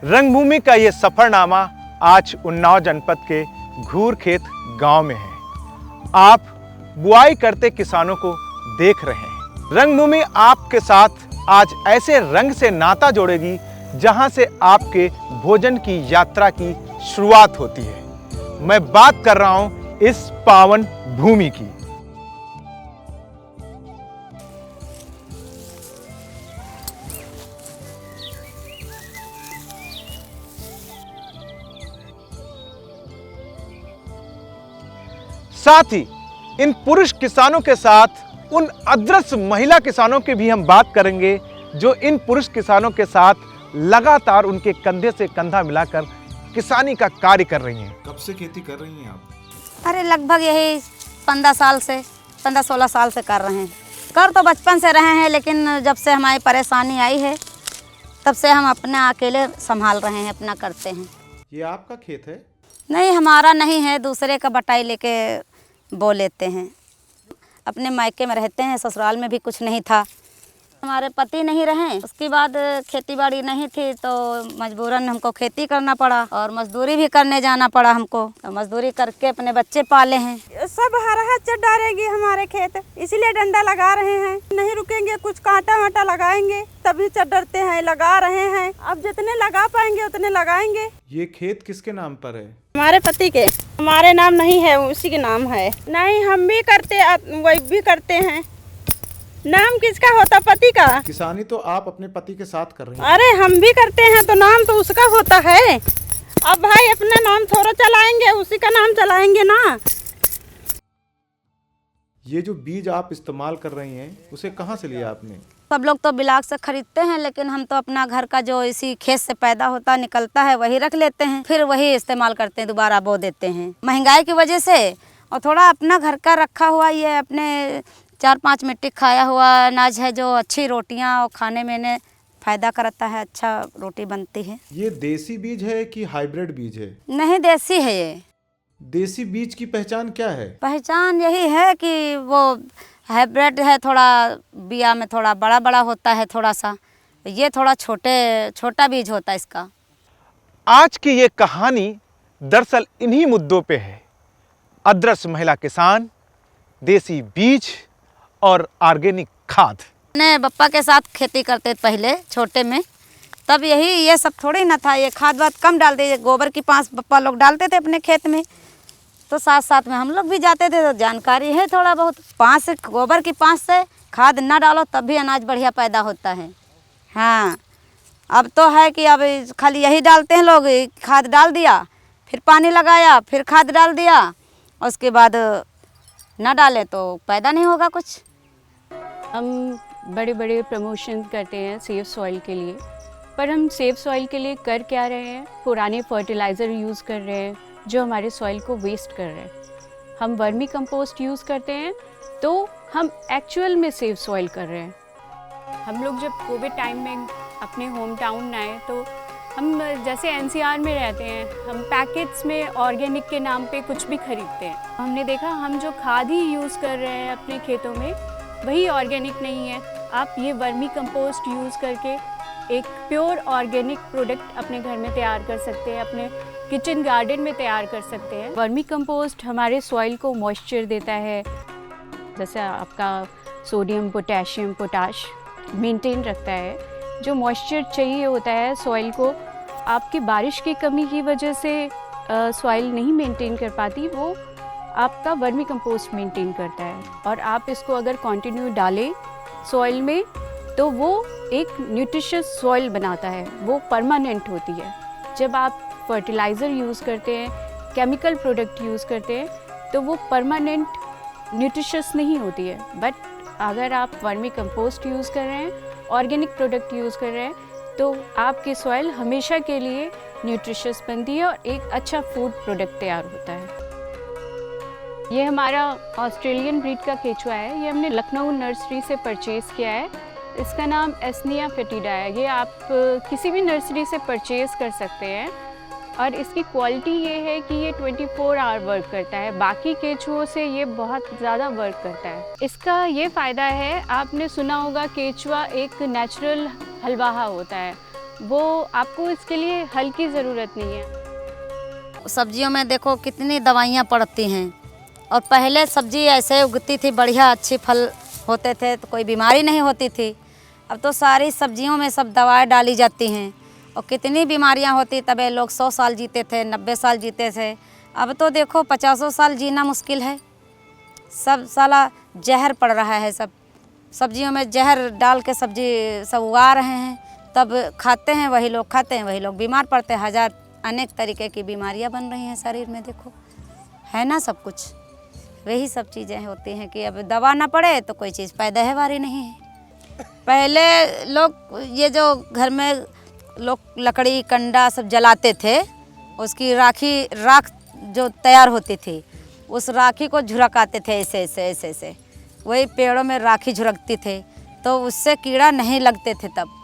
रंगभूमि का ये सफरनामा आज उन्नाव जनपद के घूरखेत गांव में है। आप बुआई करते किसानों को देख रहे हैं। रंगभूमि आपके साथ आज ऐसे रंग से नाता जोड़ेगी जहां से आपके भोजन की यात्रा की शुरुआत होती है। मैं बात कर रहा हूं इस पावन भूमि की। साथ ही इन पुरुष किसानों के साथ उन अदृश्य महिला किसानों की भी हम बात करेंगे जो इन पुरुष किसानों के साथ लगातार उनके कंधे से कंधा मिलाकर किसानी का कार्य कर रही हैं। कब से खेती कर रही हैं आप? अरे लगभग यही 15-16 साल से कर रहे हैं। कर तो बचपन से रहे हैं, लेकिन जब से हमारी परेशानी आई है तब से हम अपने अकेले संभाल रहे हैं, अपना करते हैं। ये आपका खेत है? नहीं, हमारा नहीं है, दूसरे का बटाई लेके बो लेते हैं। अपने मायके में रहते हैं, ससुराल में भी कुछ नहीं था। हमारे पति नहीं रहे, उसके बाद खेती बाड़ी नहीं थी तो मजबूरन हमको खेती करना पड़ा और मजदूरी भी करने जाना पड़ा हमको। तो मजदूरी करके अपने बच्चे पाले हैं। सब हरा चट डालेगी हमारे खेत, इसलिए डंडा लगा रहे हैं। नहीं रुकेंगे, कुछ कांटा वाटा लगाएंगे तभी चट डरते हैं, लगा रहे हैं। अब जितने लगा पाएंगे उतने लगाएंगे। ये खेत किसके नाम पर है? हमारे पति के, हमारे नाम नहीं है, उसी के नाम है। नहीं, हम भी करते, वही भी करते हैं। नाम किसका होता? पति का। किसानी तो आप अपने पति के साथ कर रही हैं। अरे हम भी करते हैं तो नाम तो उसका होता है। अब भाई अपना नाम थोड़ा चलाएंगे, उसी का नाम चलाएंगे ना। ये जो बीज आप इस्तेमाल कर रही हैं उसे कहाँ से लिया आपने? सब लोग तो बिलाक से खरीदते हैं, लेकिन हम तो अपना घर का जो इसी खेत से पैदा होता निकलता है वही रख लेते हैं, फिर वही इस्तेमाल करते हैं, दोबारा बो देते हैं। महंगाई की वजह से और थोड़ा अपना घर का रखा हुआ ये अपने 4-5 मिट्टी खाया हुआ अनाज है जो अच्छी रोटियां और खाने में फायदा करता है, अच्छा रोटी बनती है। ये देसी बीज है कि हाइब्रिड बीज है? नहीं, देसी है ये। देसी बीज की पहचान क्या है? पहचान यही है कि वो हाइब्रिड है, थोड़ा बिया में थोड़ा बड़ा बड़ा होता है थोड़ा सा, ये थोड़ा छोटा बीज होता है इसका। आज की ये कहानी दरअसल इन्हीं मुद्दों पे है। अदृश्य महिला किसान, देसी बीज और ऑर्गेनिक खाद। ने बप्पा के साथ खेती करते पहले छोटे में, तब ये सब थोड़ी ना था। ये खाद वाद कम डालते, ये गोबर की पांस बप्पा लोग डालते थे अपने खेत में, तो साथ साथ में हम लोग भी जाते थे, तो जानकारी है थोड़ा बहुत। गोबर की पांस से खाद ना डालो तब भी अनाज बढ़िया पैदा होता है। हाँ, अब तो है कि अब खाली यही डालते हैं लोग, खाद डाल दिया, फिर पानी लगाया, फिर खाद डाल दिया, उसके बाद ना डाले तो पैदा नहीं होगा कुछ। हम बड़े बड़े प्रमोशन करते हैं सेफ सॉइल के लिए, पर हम सेफ सॉइल के लिए कर क्या रहे हैं? पुराने फर्टिलाइज़र यूज़ कर रहे हैं जो हमारे सॉइल को वेस्ट कर रहे हैं। हम वर्मी कंपोस्ट यूज़ करते हैं तो हम एक्चुअल में सेफ सॉइल कर रहे हैं। हम लोग जब कोविड टाइम में अपने होम टाउन आए तो हम जैसे एनसीआर में रहते हैं, हम पैकेट्स में ऑर्गेनिक के नाम पे कुछ भी खरीदते हैं। हमने देखा हम जो खाद ही यूज़ कर रहे हैं अपने खेतों में वही ऑर्गेनिक नहीं है। आप ये वर्मी कंपोस्ट यूज़ करके एक प्योर ऑर्गेनिक प्रोडक्ट अपने घर में तैयार कर सकते हैं, अपने किचन गार्डन में तैयार कर सकते हैं। वर्मी कंपोस्ट हमारे सॉइल को मॉइस्चर देता है, जैसे आपका सोडियम, पोटेशियम, पोटाश मेंटेन रखता है। जो मॉइस्चर चाहिए होता है सॉइल को, आपकी बारिश की कमी की वजह से सॉइल नहीं मेंटेन कर पाती, वो आपका वर्मी कंपोस्ट मेंटेन करता है। और आप इसको अगर कंटिन्यू डालें सॉइल में तो वो एक न्यूट्रिशियस सॉइल बनाता है, वो परमानेंट होती है। जब आप फर्टिलाइज़र यूज़ करते हैं, केमिकल प्रोडक्ट यूज़ करते हैं तो वो परमानेंट न्यूट्रिशियस नहीं होती है। बट अगर आप वर्मी कंपोस्ट यूज़ कर रहे हैं, ऑर्गेनिक प्रोडक्ट यूज़ कर रहे हैं तो आपकी सॉइल हमेशा के लिए न्यूट्रिशियस बनती है और एक अच्छा फूड प्रोडक्ट तैयार होता है। ये हमारा ऑस्ट्रेलियन ब्रीड का केचुआ है, ये हमने लखनऊ नर्सरी से परचेज़ किया है। इसका नाम एस्निया फेटिडा है। ये आप किसी भी नर्सरी से परचेज़ कर सकते हैं और इसकी क्वालिटी ये है कि ये 24 आवर वर्क करता है। बाकी केचुओं से ये बहुत ज़्यादा वर्क करता है। इसका ये फ़ायदा है, आपने सुना होगा केचुआ एक नेचुरल हलवाहा होता है, वो आपको इसके लिए हल की ज़रूरत नहीं है। सब्जियों में देखो कितनी दवाइयाँ पड़ती हैं, और पहले सब्जी ऐसे उगती थी, बढ़िया अच्छी फल होते थे, तो कोई बीमारी नहीं होती थी। अब तो सारी सब्जियों में सब दवाएं डाली जाती हैं और कितनी बीमारियां होती। तब ये लोग 100 साल जीते थे, 90 साल जीते थे। अब तो देखो 50 साल जीना मुश्किल है। सब साला जहर पड़ रहा है, सब सब्जियों में जहर डाल के सब्जी सब उगा रहे हैं, तब खाते हैं वही लोग, खाते हैं वही लोग, बीमार पड़ते हैं। हजार अनेक तरीके की बीमारियां बन रही हैं शरीर में, देखो है ना सब कुछ। वही सब चीज़ें होती हैं कि अब दवा ना पड़े तो कोई चीज़ पैदावार ही नहीं है। पहले लोग ये जो घर में लोग लकड़ी कंडा सब जलाते थे, उसकी राख जो तैयार होती थी, उस राखी को झुरकाते थे ऐसे ऐसे ऐसे ऐसे, वही पेड़ों में राखी झुरकती थे, तो उससे कीड़ा नहीं लगते थे तब।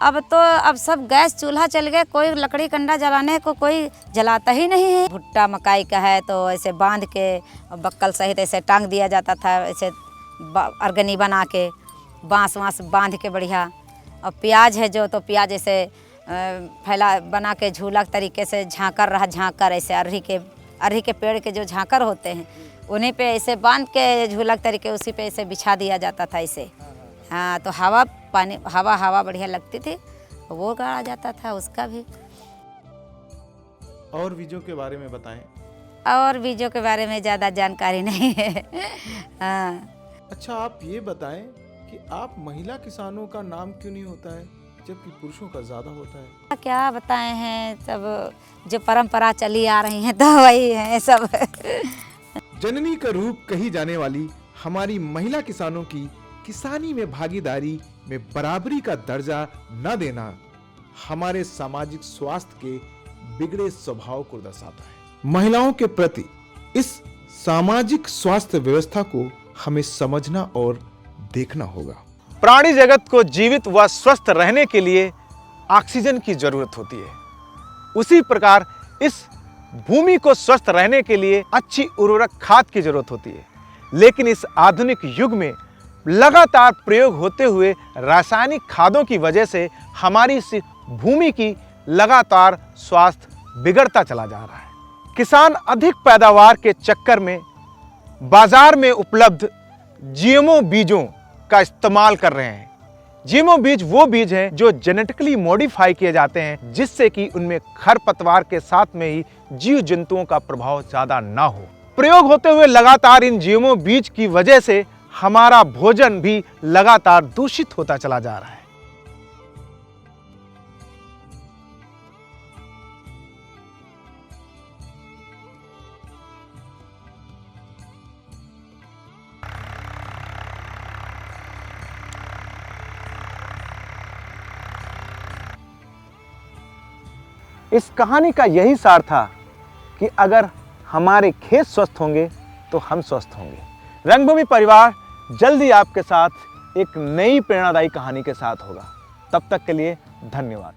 अब सब गैस चूल्हा चल गए, कोई लकड़ी कंडा जलाने को कोई जलाता ही नहीं है। भुट्टा मकाई का है तो ऐसे बांध के बक्कल सहित ऐसे टांग दिया जाता था, ऐसे अरगनी बना के बांस बांध के बढ़िया। और प्याज है जो, तो प्याज ऐसे फैला बना के झूला तरीके से झांकर ऐसे अरही के पेड़ के जो झांकर होते हैं उन्हीं पे ऐसे बांध के झूलक तरीके उसी पे ऐसे बिछा दिया जाता था ऐसे। हाँ, तो हवा बढ़िया लगती थी, वो गाड़ा जाता था उसका भी। और बीजों के बारे में बताएं। और बीजों के बारे में ज़्यादा जानकारी नहीं है। हाँ। अच्छा, आप ये बताएं कि आप महिला किसानों का नाम क्यों नहीं होता है जबकि पुरुषों का ज़्यादा होता है? क्या बताएं हैं, सब जो परंपरा चली आ रही है तो वही है सब। जननी का रूप कही जाने वाली हमारी महिला किसानों की किसानी में भागीदारी में बराबरी का दर्जा न देना हमारे सामाजिक स्वास्थ्य के बिगड़े स्वभाव को दर्शाता है। महिलाओं के प्रति इस सामाजिक स्वास्थ्य व्यवस्था को हमें समझना और देखना होगा। प्राणी जगत को जीवित व स्वस्थ रहने के लिए ऑक्सीजन की जरूरत होती है। उसी प्रकार इस भूमि को स्वस्थ रहने के लिए अच्छी उर्वरक खाद की जरूरत होती है। लेकिन इस आधुनिक युग में लगातार प्रयोग होते हुए रासायनिक खादों की वजह से हमारी इस भूमि की लगातार स्वास्थ्य बिगड़ता चला जा रहा है। किसान अधिक पैदावार के चक्कर में बाजार में उपलब्ध जीएमओ बीजों का इस्तेमाल कर रहे हैं। जीएमओ बीज वो बीज हैं जो जेनेटिकली मॉडिफाई किए जाते हैं, जिससे कि उनमें खरपतवार के साथ में ही जीव जंतुओं का प्रभाव ज्यादा ना हो। प्रयोग होते हुए लगातार इन जीएमओ बीज की वजह से हमारा भोजन भी लगातार दूषित होता चला जा रहा है। इस कहानी का यही सार था कि अगर हमारे खेत स्वस्थ होंगे तो हम स्वस्थ होंगे। रंगभूमि परिवार जल्दी आपके साथ एक नई प्रेरणादायी कहानी के साथ होगा। तब तक के लिए धन्यवाद।